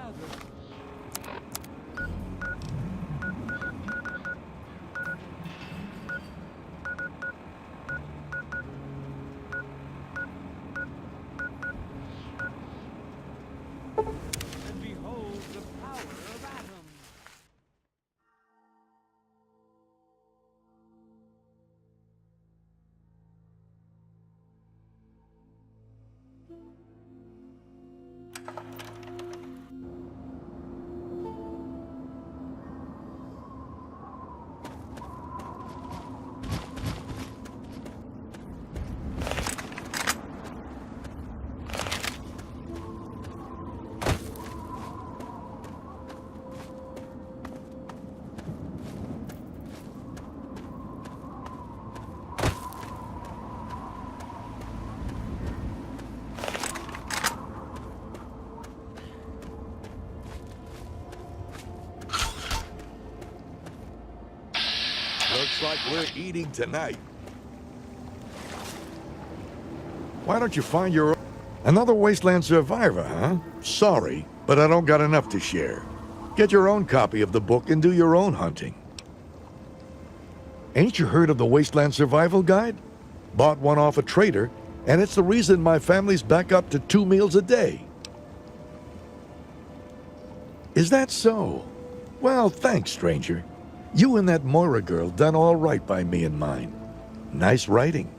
And behold the power of atoms. Looks like we're eating tonight. Why don't you find your own... Another wasteland survivor, huh? Sorry, but I don't got enough to share. Get your own copy of the book and do your own hunting. Ain't you heard of the Wasteland Survival Guide? Bought one off a trader, and it's the reason my family's back up to 2 meals a day. Is that so? Well, thanks, stranger. You and that Moira girl done all right by me and mine. Nice writing.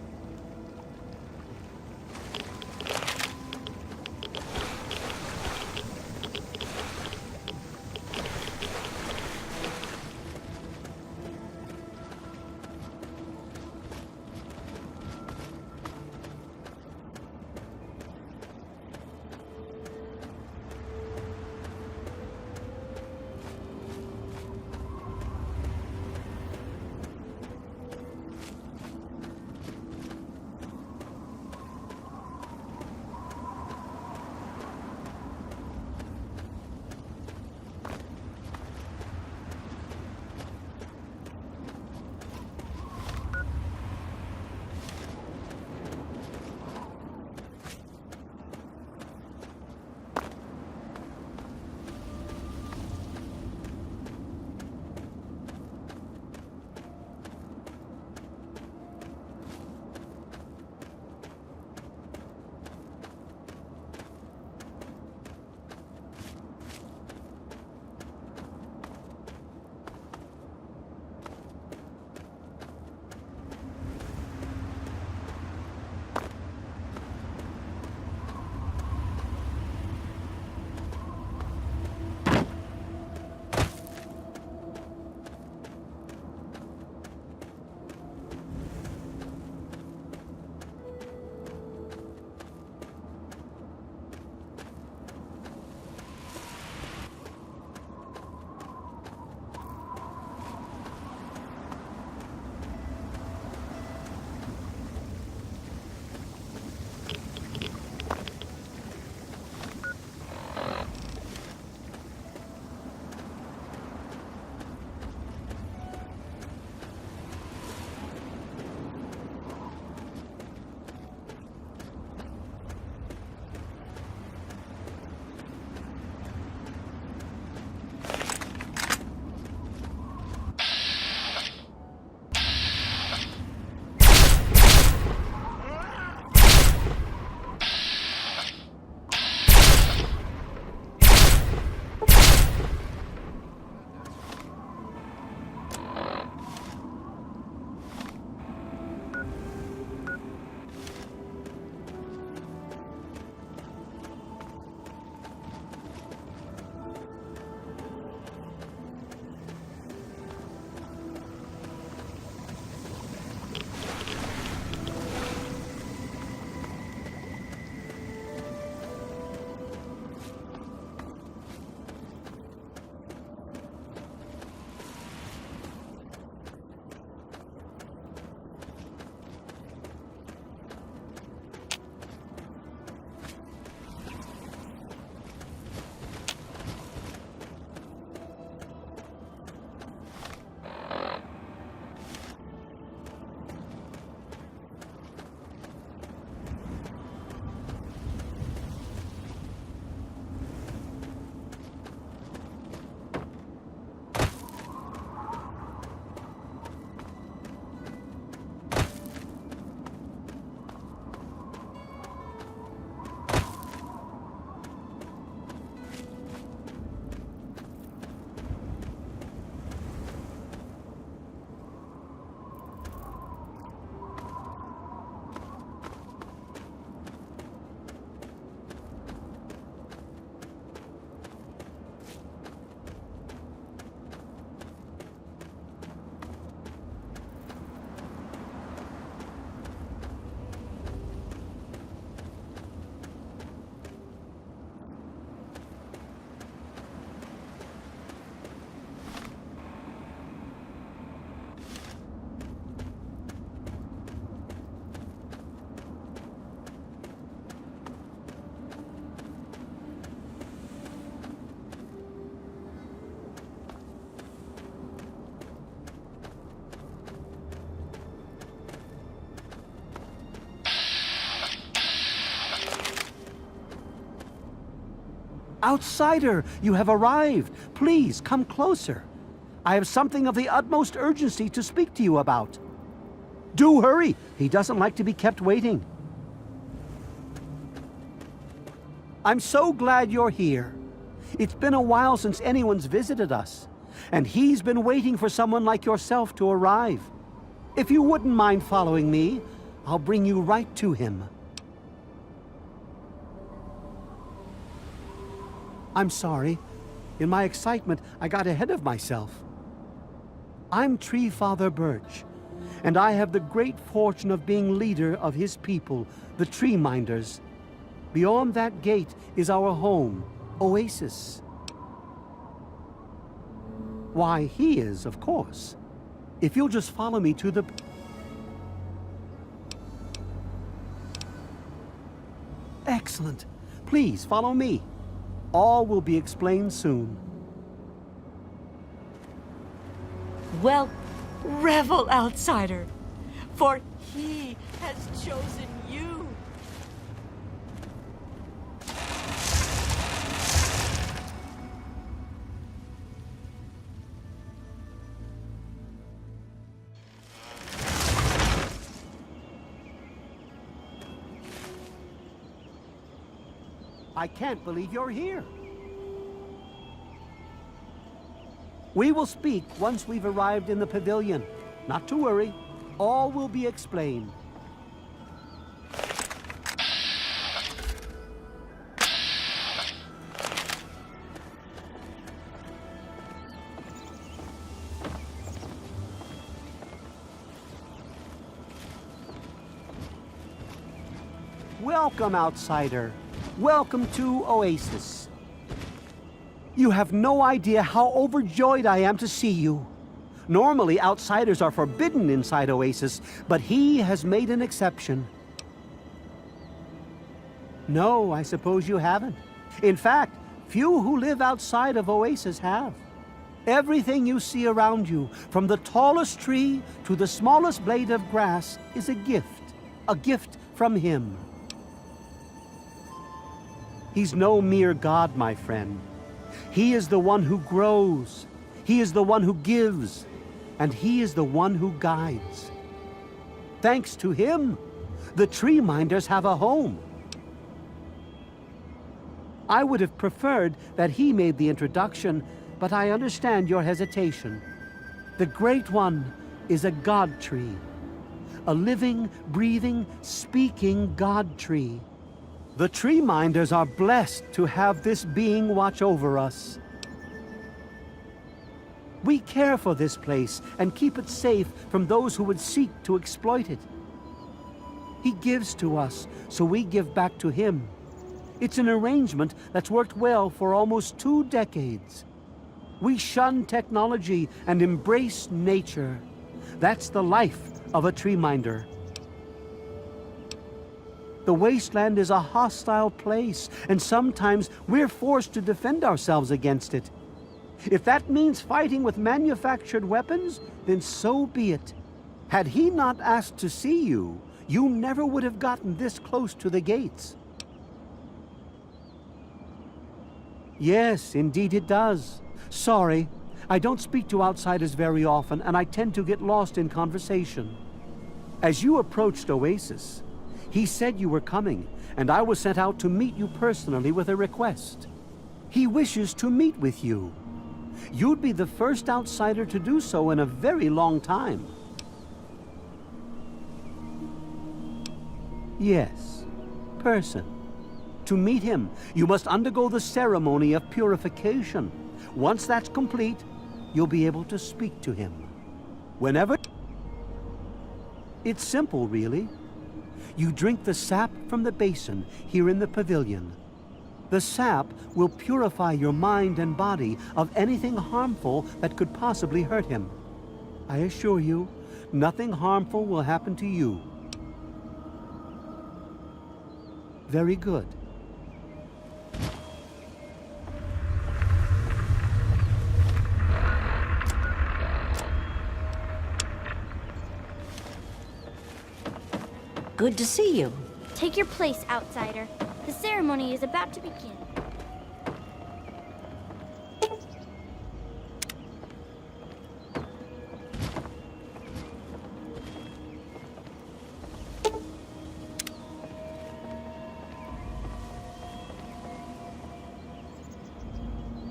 Outsider, you have arrived. Please, come closer. I have something of the utmost urgency to speak to you about. Do hurry. He doesn't like to be kept waiting. I'm so glad you're here. It's been a while since anyone's visited us, and he's been waiting for someone like yourself to arrive. If you wouldn't mind following me, I'll bring you right to him. I'm sorry. In my excitement, I got ahead of myself. I'm Tree Father Birch, and I have the great fortune of being leader of his people, the Tree Minders. Beyond that gate is our home, Oasis. Why, he is, of course. If you'll just follow me to the... Excellent. Please, follow me. All will be explained soon. Well, revel, outsider, for he has chosen you. I can't believe you're here. We will speak once we've arrived in the pavilion. Not to worry. All will be explained. Welcome, outsider. Welcome to Oasis. You have no idea how overjoyed I am to see you. Normally, outsiders are forbidden inside Oasis, but he has made an exception. No, I suppose you haven't. In fact, few who live outside of Oasis have. Everything you see around you, from the tallest tree to the smallest blade of grass, is a gift from him. He's no mere god, my friend. He is the one who grows. He is the one who gives. And he is the one who guides. Thanks to him, the Tree Minders have a home. I would have preferred that he made the introduction, but I understand your hesitation. The Great One is a god tree. A living, breathing, speaking god tree. The Tree Minders are blessed to have this being watch over us. We care for this place and keep it safe from those who would seek to exploit it. He gives to us, so we give back to him. It's an arrangement that's worked well for almost 2 decades. We shun technology and embrace nature. That's the life of a Tree Minder. The wasteland is a hostile place, and sometimes we're forced to defend ourselves against it. If that means fighting with manufactured weapons, then so be it. Had he not asked to see you, you never would have gotten this close to the gates. Yes, indeed it does. Sorry, I don't speak to outsiders very often, and I tend to get lost in conversation. As you approached Oasis, he said you were coming, and I was sent out to meet you personally with a request. He wishes to meet with you. You'd be the first outsider to do so in a very long time. Yes, person. To meet him, you must undergo the ceremony of purification. Once that's complete, you'll be able to speak to him. Whenever... It's simple, really. You drink the sap from the basin here in the pavilion. The sap will purify your mind and body of anything harmful that could possibly hurt him. I assure you, nothing harmful will happen to you. Very good. Good to see you. Take your place, outsider. The ceremony is about to begin.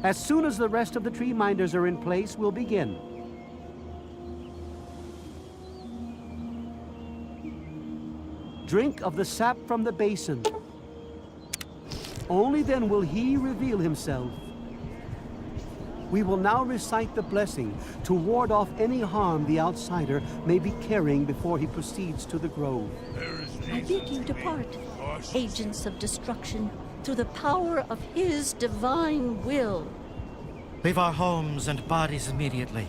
As soon as the rest of the tree minders are in place, we'll begin. Drink of the sap from the basin. Only then will he reveal himself. We will now recite the blessing to ward off any harm the outsider may be carrying before he proceeds to the grove. I bid you depart, agents of destruction, through the power of his divine will. Leave our homes and bodies immediately.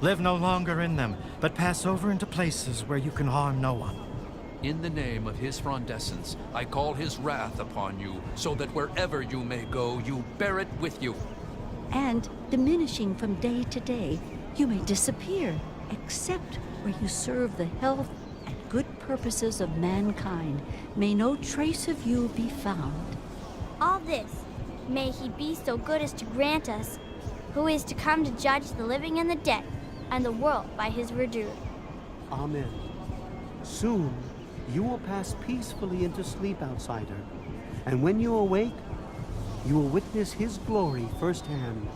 Live no longer in them, but pass over into places where you can harm no one. In the name of his frondescence, I call his wrath upon you, so that wherever you may go, you bear it with you. And, diminishing from day to day, you may disappear, except where you serve the health and good purposes of mankind. May no trace of you be found. All this, may he be so good as to grant us, who is to come to judge the living and the dead, and the world by his verdure. Amen. Soon, you will pass peacefully into sleep, outsider. And when you awake, you will witness his glory firsthand.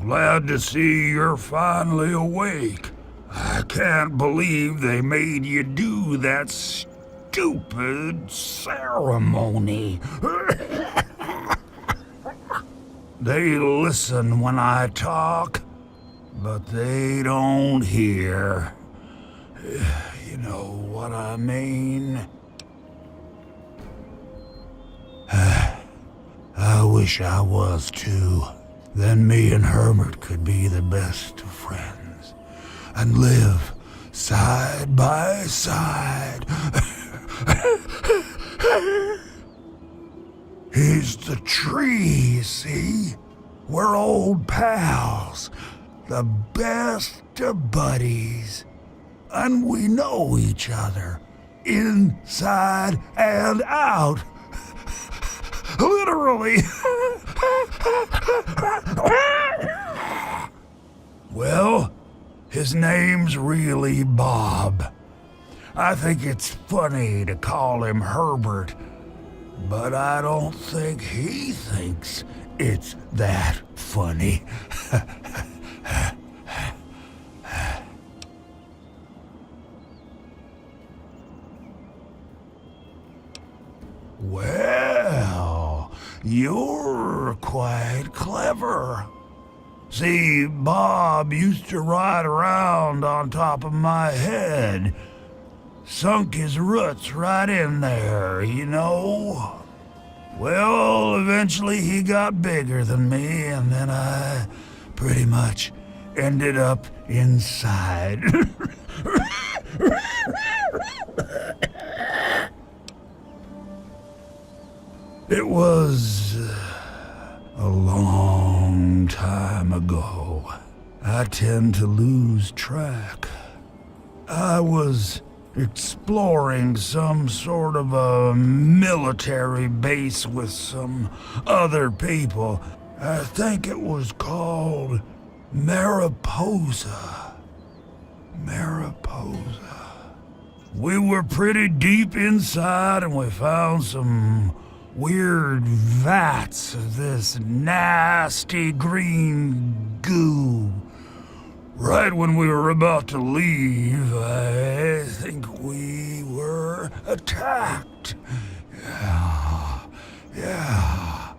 Glad to see you're finally awake. I can't believe they made you do that stupid ceremony. They listen when I talk, but they don't hear. You know what I mean? I wish I was too. Then me and Herbert could be the best of friends and live side by side. He's the tree, see? We're old pals, the best of buddies, and we know each other inside and out. Literally. Well, his name's really Bob. I think it's funny to call him Herbert, but I don't think he thinks it's that funny. Well, you're quite clever. See, Bob used to ride around on top of my head. Sunk his roots right in there, you know? Well, eventually he got bigger than me, and then I pretty much ended up inside. It was a long time ago. I tend to lose track. I was exploring some sort of a military base with some other people. I think it was called Mariposa. Mariposa. We were pretty deep inside and we found some weird vats of this nasty green goo. Right when we were about to leave, I think we were attacked. Yeah.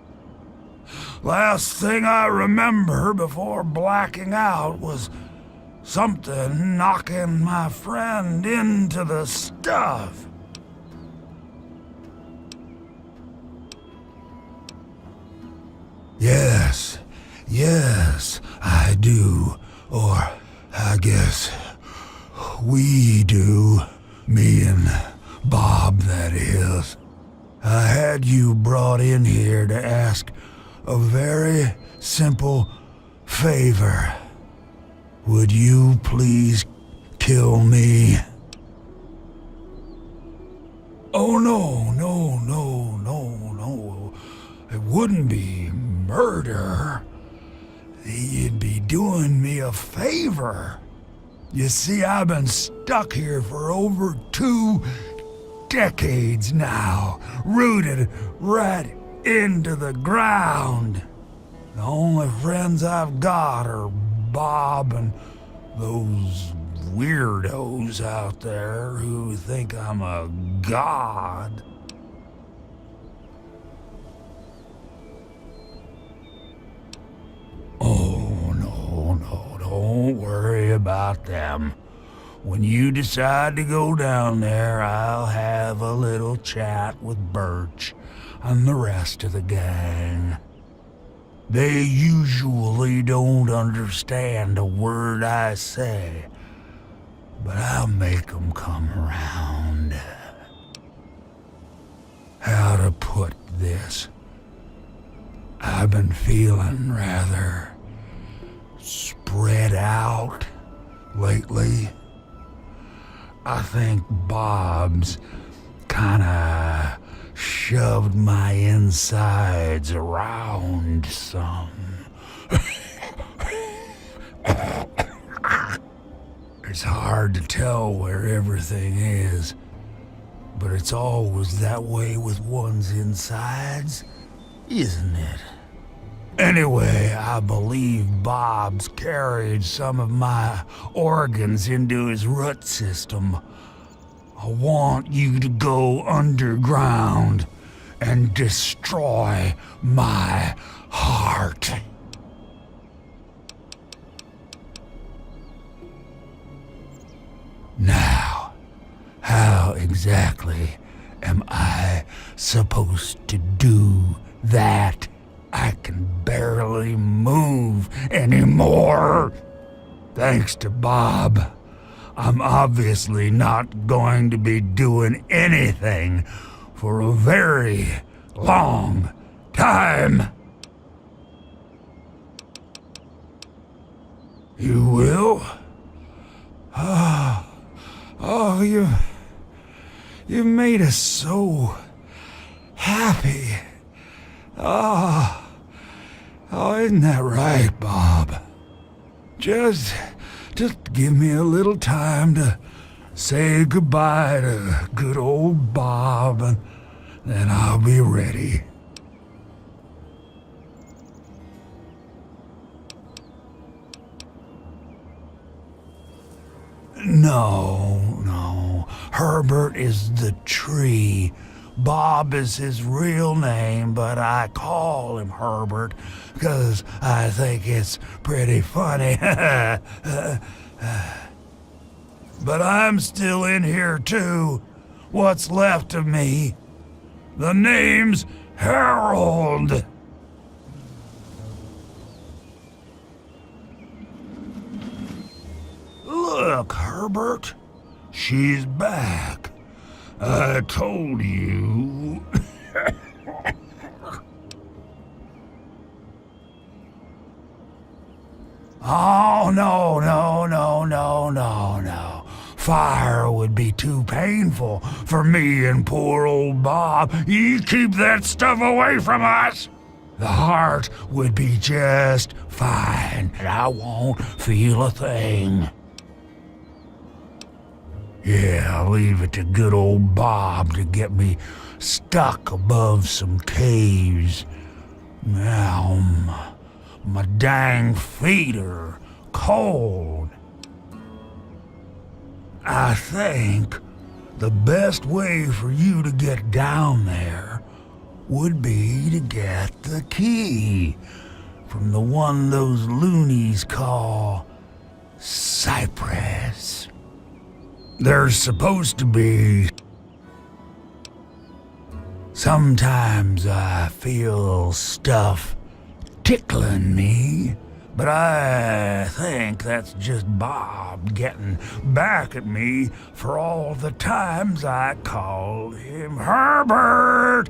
Last thing I remember before blacking out was something knocking my friend into the stuff. Yes, I do. Or, I guess, we do. Me and Bob, that is. I had you brought in here to ask a very simple favor. Would you please kill me? Oh, no, no, no, no, no. It wouldn't be murder. You'd be doing me a favor. You see, I've been stuck here for over 2 decades now, rooted right into the ground. The only friends I've got are Bob and those weirdos out there who think I'm a god. Oh, no, don't worry about them. When you decide to go down there, I'll have a little chat with Birch and the rest of the gang. They usually don't understand a word I say, but I'll make them come around. How to put this? I've been feeling rather spread out lately. I think Bob's kinda shoved my insides around some. It's hard to tell where everything is, but it's always that way with one's insides, isn't it? Anyway, I believe Bob's carried some of my organs into his root system. I want you to go underground and destroy my heart. Now, how exactly am I supposed to do that? I can barely move anymore. Thanks to Bob, I'm obviously not going to be doing anything for a very long time. You will? Oh, you made us so happy. Oh, isn't that right, Bob? Just give me a little time to say goodbye to good old Bob, and then I'll be ready. No. Herbert is the tree. Bob is his real name, but I call him Herbert because I think it's pretty funny. But I'm still in here too. What's left of me? The name's Harold. Look, Herbert, she's back. I told you. Oh, no. Fire would be too painful for me and poor old Bob. You keep that stuff away from us. The heart would be just fine, and I won't feel a thing. Yeah, I'll leave it to good old Bob to get me stuck above some caves. Now, my dang feet are cold. I think the best way for you to get down there would be to get the key from the one those loonies call Cypress. There's supposed to be. Sometimes I feel stuff tickling me but I think that's just Bob getting back at me for all the times I called him Herbert.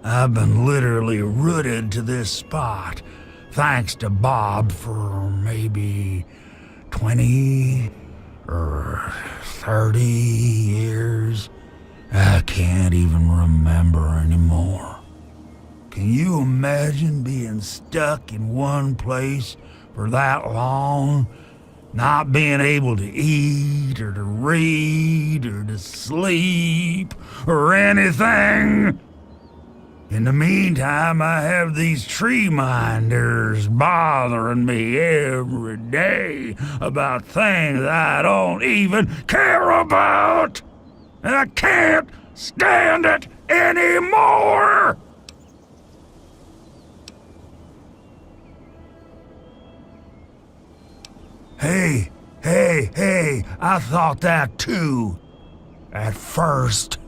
I've been literally rooted to this spot, thanks to Bob, for maybe 20 or 30 years. I can't even remember anymore. Can you imagine being stuck in one place for that long? Not being able to eat, or to read, or to sleep, or anything? In the meantime, I have these tree minders bothering me every day about things I don't even care about. And I can't stand it anymore! Hey, I thought that too. At first.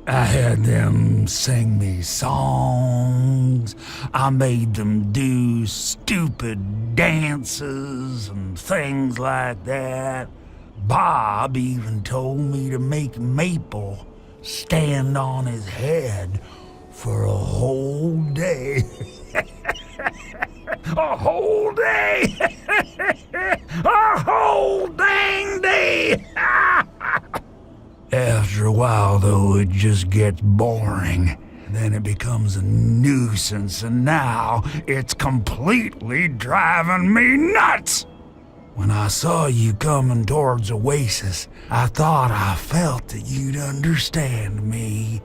I had them sing me songs. I made them do stupid dances and things like that. Bob even told me to make Maple stand on his head for a whole day. A whole day! A whole dang day! After a while, though, it just gets boring. Then it becomes a nuisance, and now it's completely driving me nuts! When I saw you coming towards Oasis, I thought I felt that you'd understand me.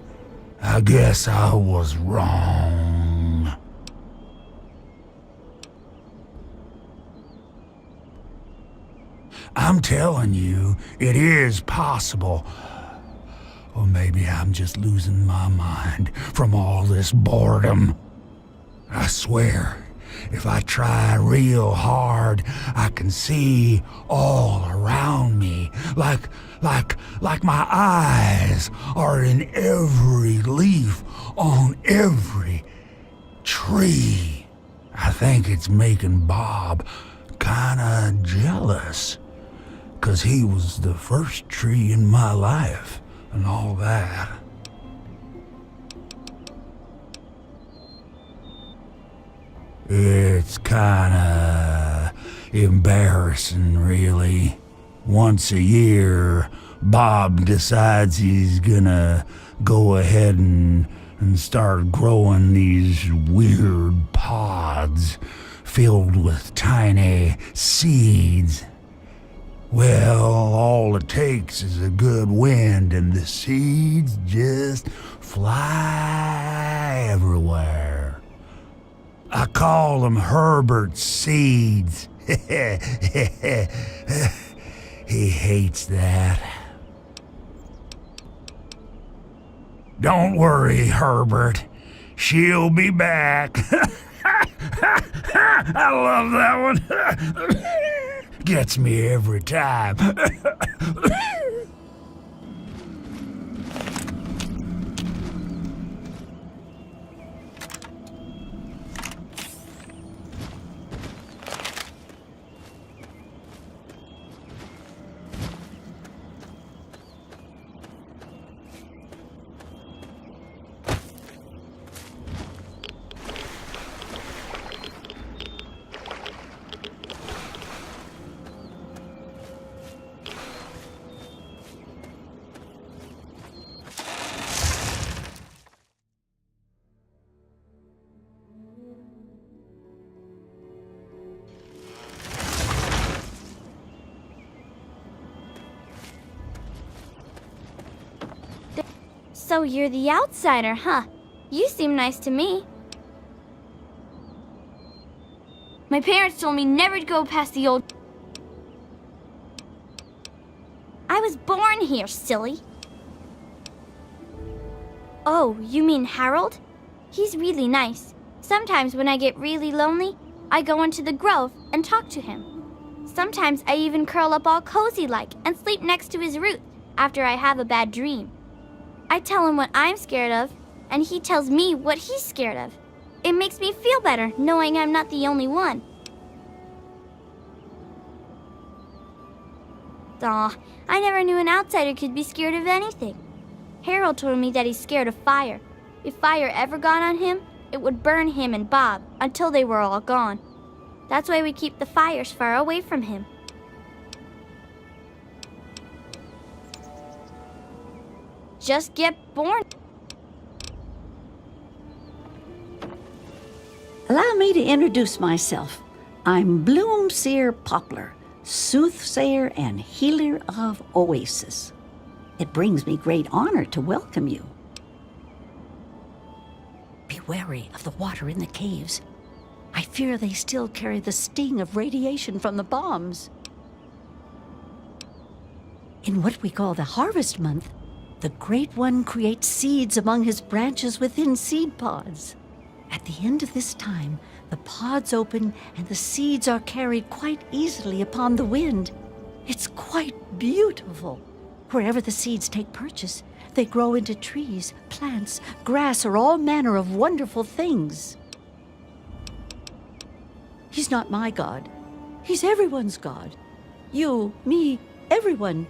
I guess I was wrong. I'm telling you, it is possible. Or maybe I'm just losing my mind from all this boredom. I swear, if I try real hard, I can see all around me, like my eyes are in every leaf on every tree. I think it's making Bob kinda jealous, 'cause he was the first tree in my life and all that. It's kinda embarrassing, really. Once a year, Bob decides he's gonna go ahead and start growing these weird pods filled with tiny seeds. Well, all it takes is a good wind and the seeds just fly everywhere. I call them Herbert's seeds. He hates that. Don't worry, Herbert. She'll be back. I love that one. Gets me every time. So you're the outsider, huh? You seem nice to me. My parents told me never to go past the old... I was born here, silly. Oh, you mean Harold? He's really nice. Sometimes when I get really lonely, I go into the grove and talk to him. Sometimes I even curl up all cozy-like and sleep next to his roots after I have a bad dream. I tell him what I'm scared of, and he tells me what he's scared of. It makes me feel better knowing I'm not the only one. Aw, I never knew an outsider could be scared of anything. Harold told me that he's scared of fire. If fire ever got on him, it would burn him and Bob until they were all gone. That's why we keep the fires far away from him. Just get born. Allow me to introduce myself. I'm Bloomseer Poplar, soothsayer and healer of Oasis. It brings me great honor to welcome you. Be wary of the water in the caves. I fear they still carry the sting of radiation from the bombs. In what we call the harvest month, the Great One creates seeds among his branches within seed pods. At the end of this time, the pods open and the seeds are carried quite easily upon the wind. It's quite beautiful. Wherever the seeds take purchase, they grow into trees, plants, grass, or all manner of wonderful things. He's not my God. He's everyone's God. You, me, everyone.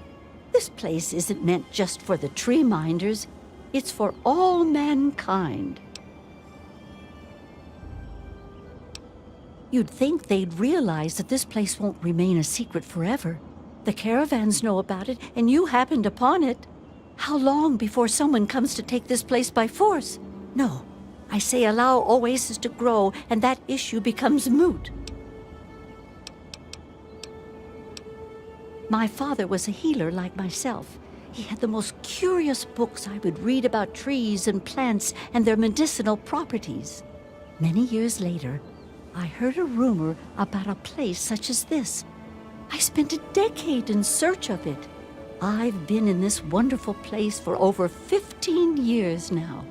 This place isn't meant just for the tree minders. It's for all mankind. You'd think they'd realize that this place won't remain a secret forever. The caravans know about it, and you happened upon it. How long before someone comes to take this place by force? No, I say allow Oasis to grow, and that issue becomes moot. My father was a healer like myself. He had the most curious books I would read about trees and plants and their medicinal properties. Many years later, I heard a rumor about a place such as this. I spent a decade in search of it. I've been in this wonderful place for over 15 years now.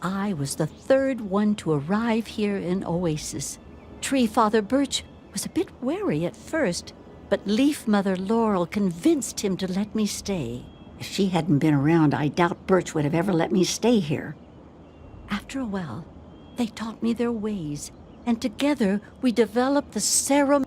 I was the third one to arrive here in Oasis. Tree Father Birch was a bit wary at first, but Leaf Mother Laurel convinced him to let me stay. If she hadn't been around, I doubt Birch would have ever let me stay here. After a while, they taught me their ways, and together we developed the ceremony.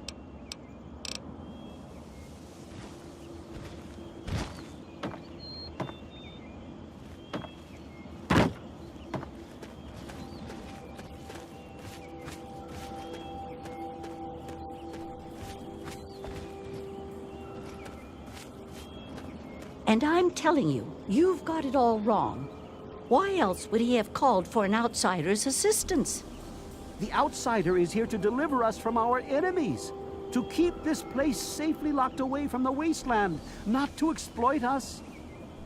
And I'm telling you, you've got it all wrong. Why else would he have called for an outsider's assistance? The outsider is here to deliver us from our enemies, to keep this place safely locked away from the wasteland, not to exploit us.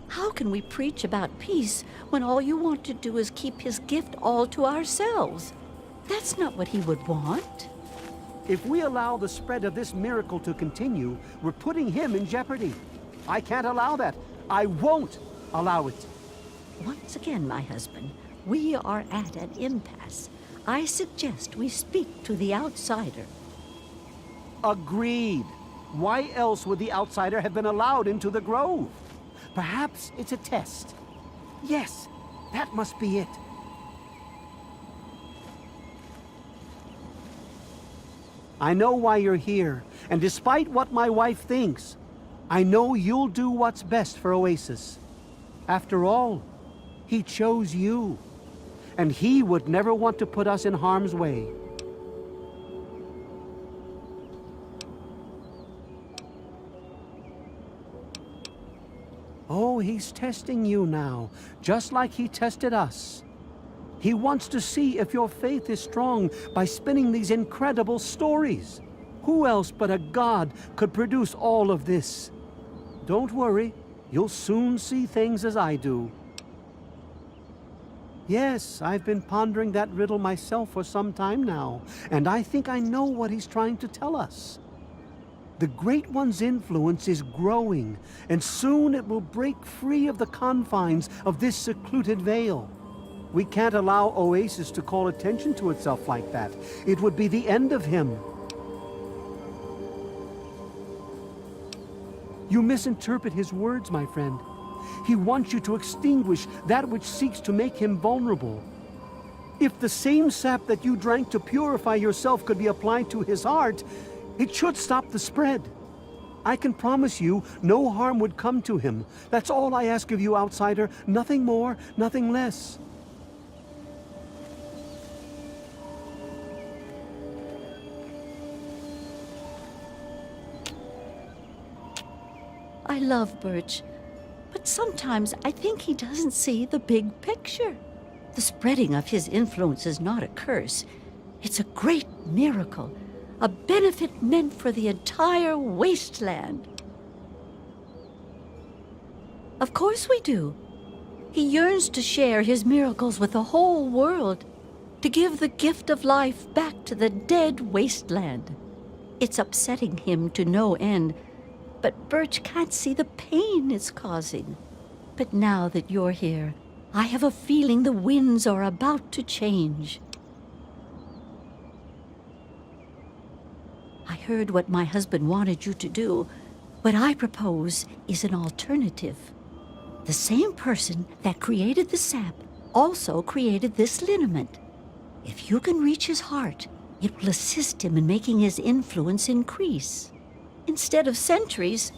How can we preach about peace when all you want to do is keep his gift all to ourselves? That's not what he would want. If we allow the spread of this miracle to continue, we're putting him in jeopardy. I can't allow that. I won't allow it. Once again, my husband, we are at an impasse. I suggest we speak to the outsider. Agreed. Why else would the outsider have been allowed into the grove? Perhaps it's a test. Yes, that must be it. I know why you're here, and despite what my wife thinks, I know you'll do what's best for Oasis. After all, he chose you, and he would never want to put us in harm's way. Oh, he's testing you now, just like he tested us. He wants to see if your faith is strong by spinning these incredible stories. Who else but a god could produce all of this? Don't worry, you'll soon see things as I do. Yes, I've been pondering that riddle myself for some time now, and I think I know what he's trying to tell us. The Great One's influence is growing, and soon it will break free of the confines of this secluded vale. We can't allow Oasis to call attention to itself like that. It would be the end of him. You misinterpret his words, my friend. He wants you to extinguish that which seeks to make him vulnerable. If the same sap that you drank to purify yourself could be applied to his heart, it should stop the spread. I can promise you no harm would come to him. That's all I ask of you, outsider. Nothing more, nothing less. I love Birch, but sometimes I think he doesn't see the big picture. The spreading of his influence is not a curse. It's a great miracle, a benefit meant for the entire wasteland. Of course we do. He yearns to share his miracles with the whole world, to give the gift of life back to the dead wasteland. It's upsetting him to no end, but Birch can't see the pain it's causing. But now that you're here, I have a feeling the winds are about to change. I heard what my husband wanted you to do. What I propose is an alternative. The same person that created the sap also created this liniment. If you can reach his heart, it will assist him in making his influence increase. Instead of centuries,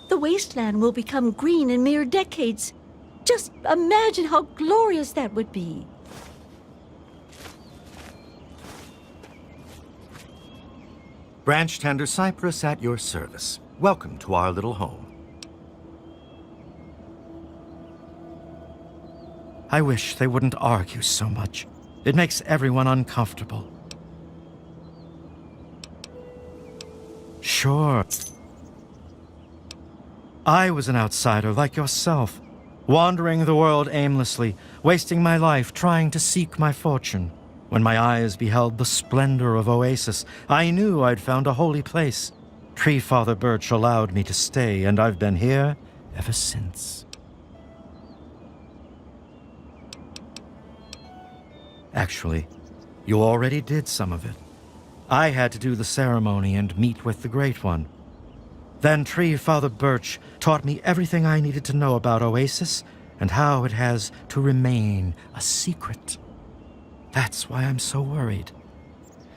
the wasteland will become green in mere decades. Just imagine how glorious that would be. Branch Tender Cypress at your service. Welcome to our little home. I wish they wouldn't argue so much. It makes everyone uncomfortable. Sure. I was an outsider like yourself, wandering the world aimlessly, wasting my life trying to seek my fortune. When my eyes beheld the splendor of Oasis, I knew I'd found a holy place. Tree Father Birch allowed me to stay, and I've been here ever since. Actually, you already did some of it. I had to do the ceremony and meet with the Great One. Then Tree Father Birch taught me everything I needed to know about Oasis and how it has to remain a secret. That's why I'm so worried.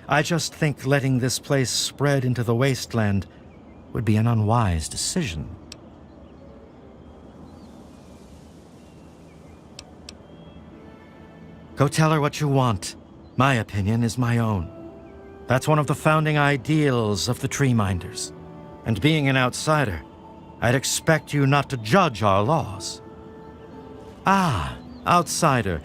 I just think letting this place spread into the wasteland would be an unwise decision. Go tell her what you want. My opinion is my own. That's one of the founding ideals of the Tree Minders. And being an outsider, I'd expect you not to judge our laws. Ah, outsider.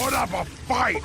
Put up a fight!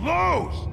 Loose!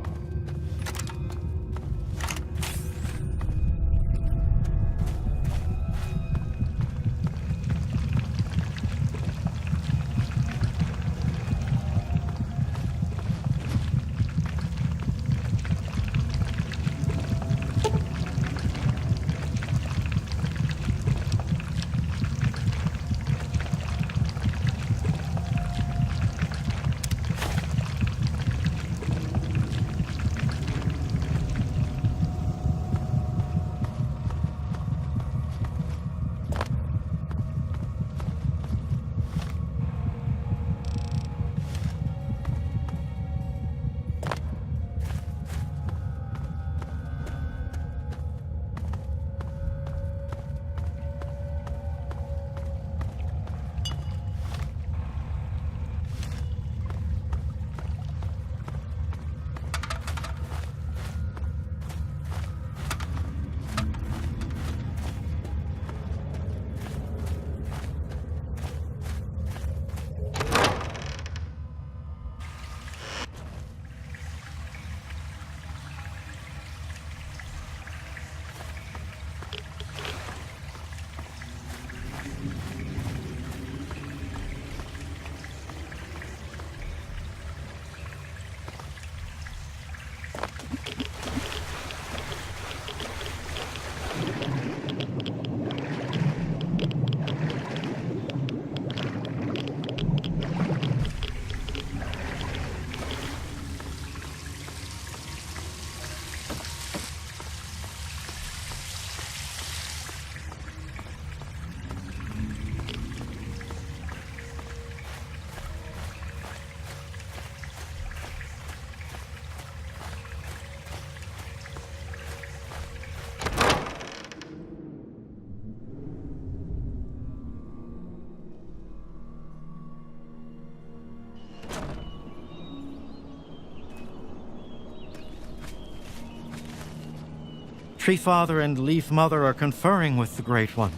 Tree Father and Leaf Mother are conferring with the Great One.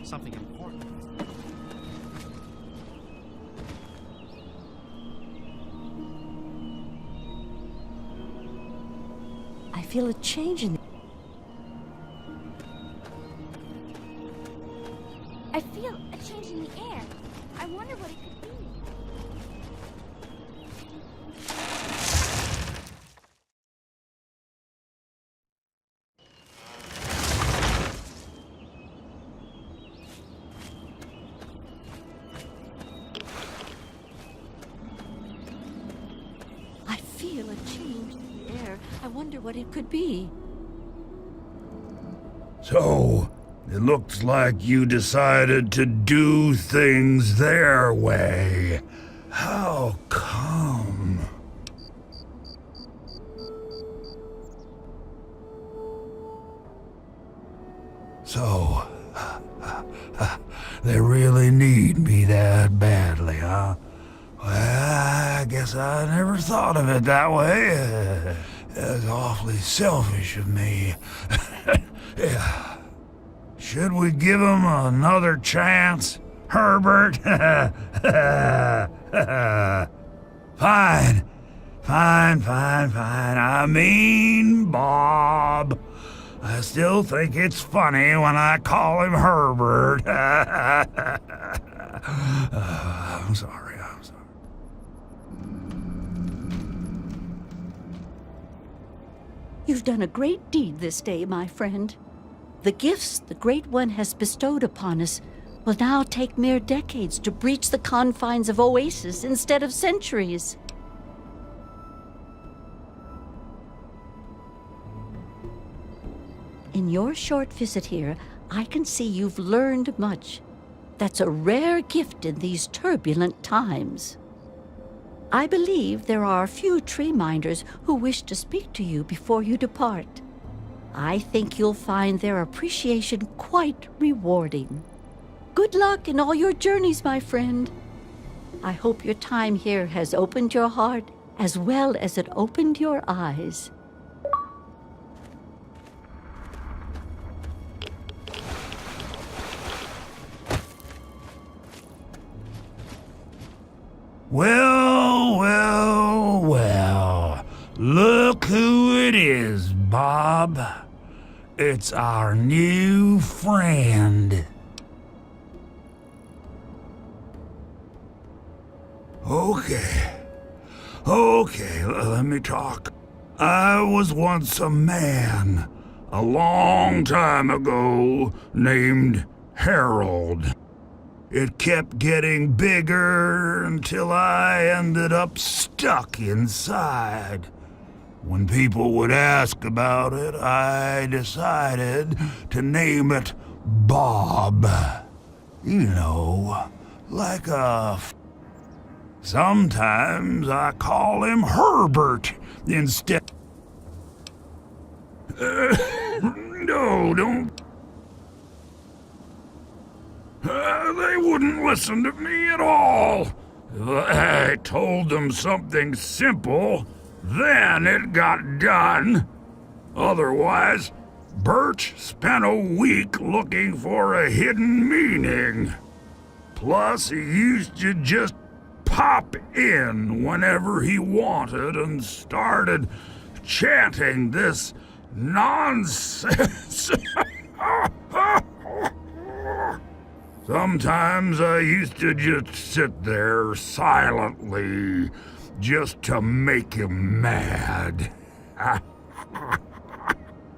Something important. I feel a change in... I feel a change in the air. I wonder what it could be. I feel a change in the air. I wonder what it could be. So, it looks like you decided to do things their way. How come? So, they really need me that badly, huh? Well, I guess I never thought of it that way. That's awfully selfish of me. Yeah. Should we give him another chance, Herbert? Fine. I mean, Bob. I still think it's funny when I call him Herbert. I'm sorry. You've done a great deed this day, my friend. The gifts the Great One has bestowed upon us will now take mere decades to breach the confines of Oasis instead of centuries. In your short visit here, I can see you've learned much. That's a rare gift in these turbulent times. I believe there are a few tree minders who wish to speak to you before you depart. I think you'll find their appreciation quite rewarding. Good luck in all your journeys, my friend. I hope your time here has opened your heart as well as it opened your eyes. Well. Bob. It's our new friend. Okay, let me talk. I was once a man, a long time ago, named Harold. It kept getting bigger until I ended up stuck inside. When people would ask about it, I decided to name it Bob. You know, like a... Sometimes I call him Herbert instead. No, don't. They wouldn't listen to me at all. If I told them something simple, then it got done. Otherwise, Birch spent a week looking for a hidden meaning. Plus, he used to just pop in whenever he wanted and started chanting this nonsense. Sometimes I used to just sit there silently just to make him mad.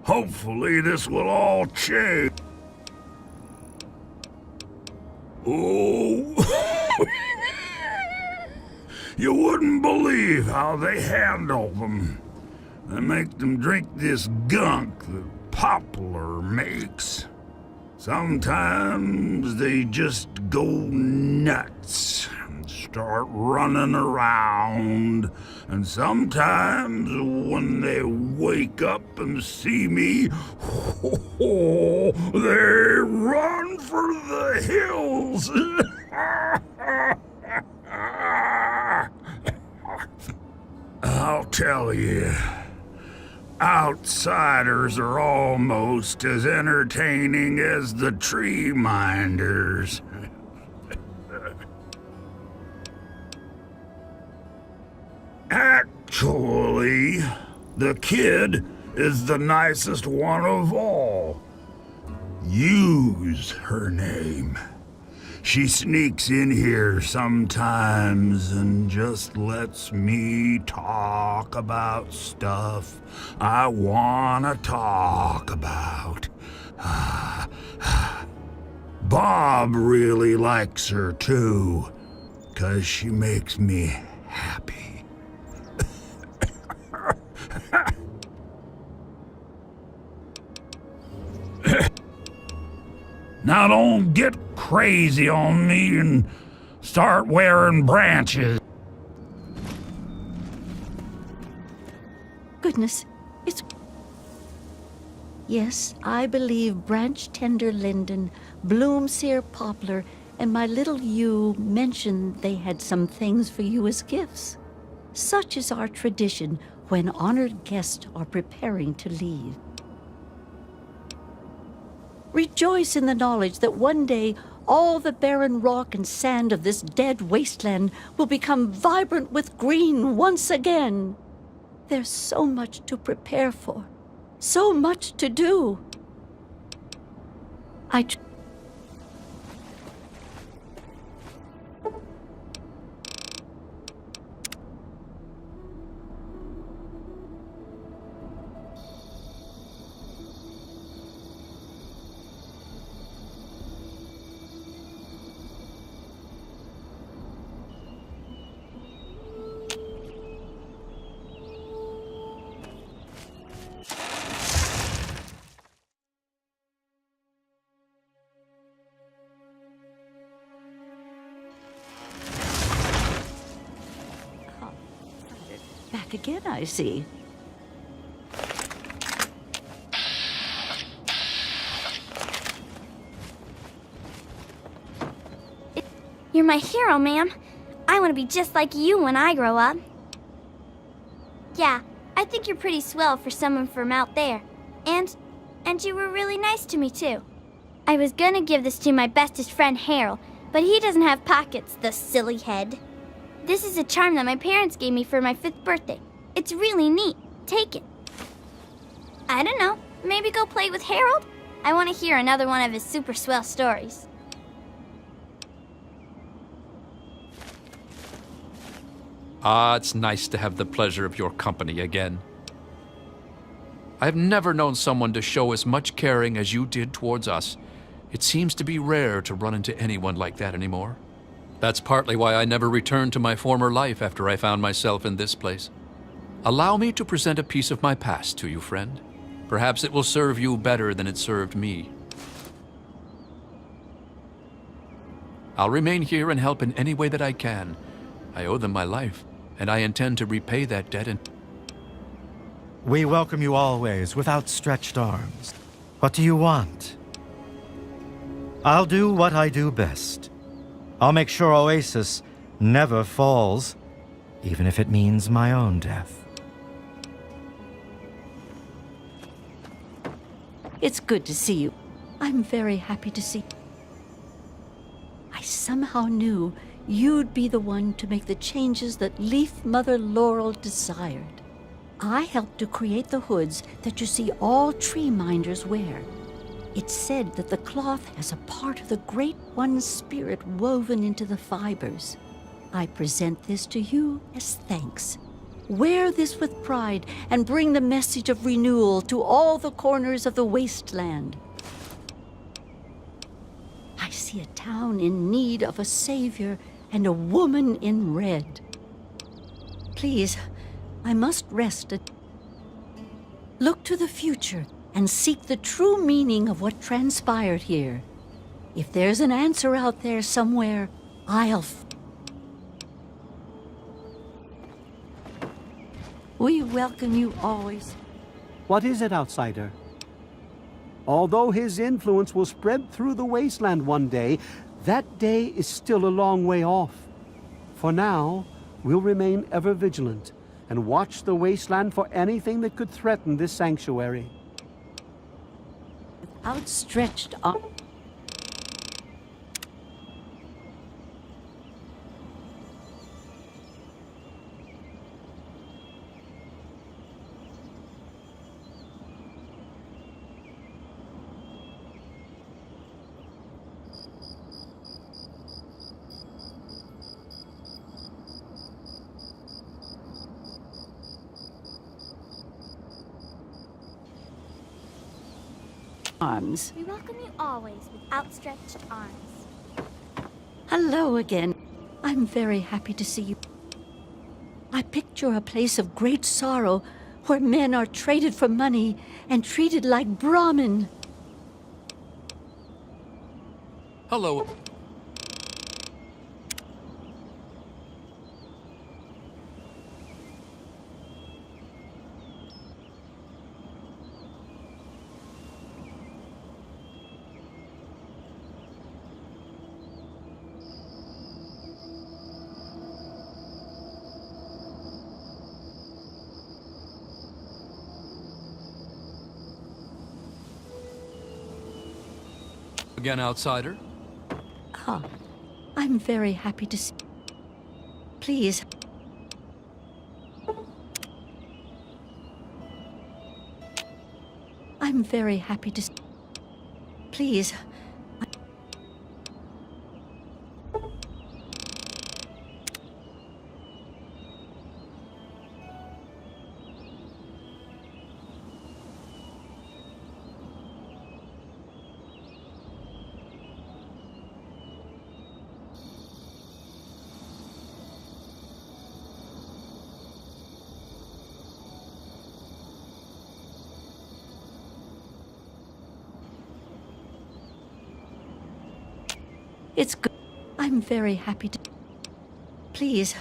Hopefully this will all change. Oh, you wouldn't believe how they handle them. They make them drink this gunk that Poplar makes. Sometimes they just go nuts and start running around. And sometimes when they wake up and see me, they run for the hills. I'll tell you, outsiders are almost as entertaining as the tree minders. Actually, the kid is the nicest one of all. Use her name. She sneaks in here sometimes and just lets me talk about stuff I wanna talk about. Bob really likes her too, 'cause she makes me happy. Now don't get crazy on me and start wearing branches. Goodness, it's... Yes, I believe branch tender linden, bloom sere poplar, and my little yew mentioned they had some things for you as gifts. Such is our tradition when honored guests are preparing to leave. Rejoice in the knowledge that one day all the barren rock and sand of this dead wasteland will become vibrant with green once again. There's so much to prepare for, so much to do. Back again, I see. You're my hero, ma'am. I want to be just like you when I grow up. Yeah, I think you're pretty swell for someone from out there. And you were really nice to me, too. I was gonna give this to my bestest friend, Harold, but he doesn't have pockets, the silly head. This is a charm that my parents gave me for my 5th birthday. It's really neat. Take it. I don't know. Maybe go play with Harold? I want to hear another one of his super swell stories. Ah, it's nice to have the pleasure of your company again. I've never known someone to show as much caring as you did towards us. It seems to be rare to run into anyone like that anymore. That's partly why I never returned to my former life after I found myself in this place. Allow me to present a piece of my past to you, friend. Perhaps it will serve you better than it served me. I'll remain here and help in any way that I can. I owe them my life, and I intend to repay that debt and... We welcome you always with outstretched arms. What do you want? I'll do what I do best. I'll make sure Oasis never falls, even if it means my own death. It's good to see you. I'm very happy to see. I somehow knew you'd be the one to make the changes that Leaf Mother Laurel desired. I helped to create the hoods that you see all tree minders wear. It's said that the cloth has a part of the Great One's spirit woven into the fibers. I present this to you as thanks. Wear this with pride and bring the message of renewal to all the corners of the wasteland. I see a town in need of a savior and a woman in red. Please, I must rest. Look to the future and seek the true meaning of what transpired here. If there's an answer out there somewhere, We welcome you always. What is it, outsider? Although his influence will spread through the wasteland one day, that day is still a long way off. For now, we'll remain ever vigilant and watch the wasteland for anything that could threaten this sanctuary. Outstretched arm. Arms. We welcome you always with outstretched arms. Hello again. I'm very happy to see you. I picture a place of great sorrow where men are traded for money and treated like Brahmin. Hello. Again, outsider? Ah, I'm very happy to see. Please. I'm very happy to see. Please. It's good. I'm very happy to... Please,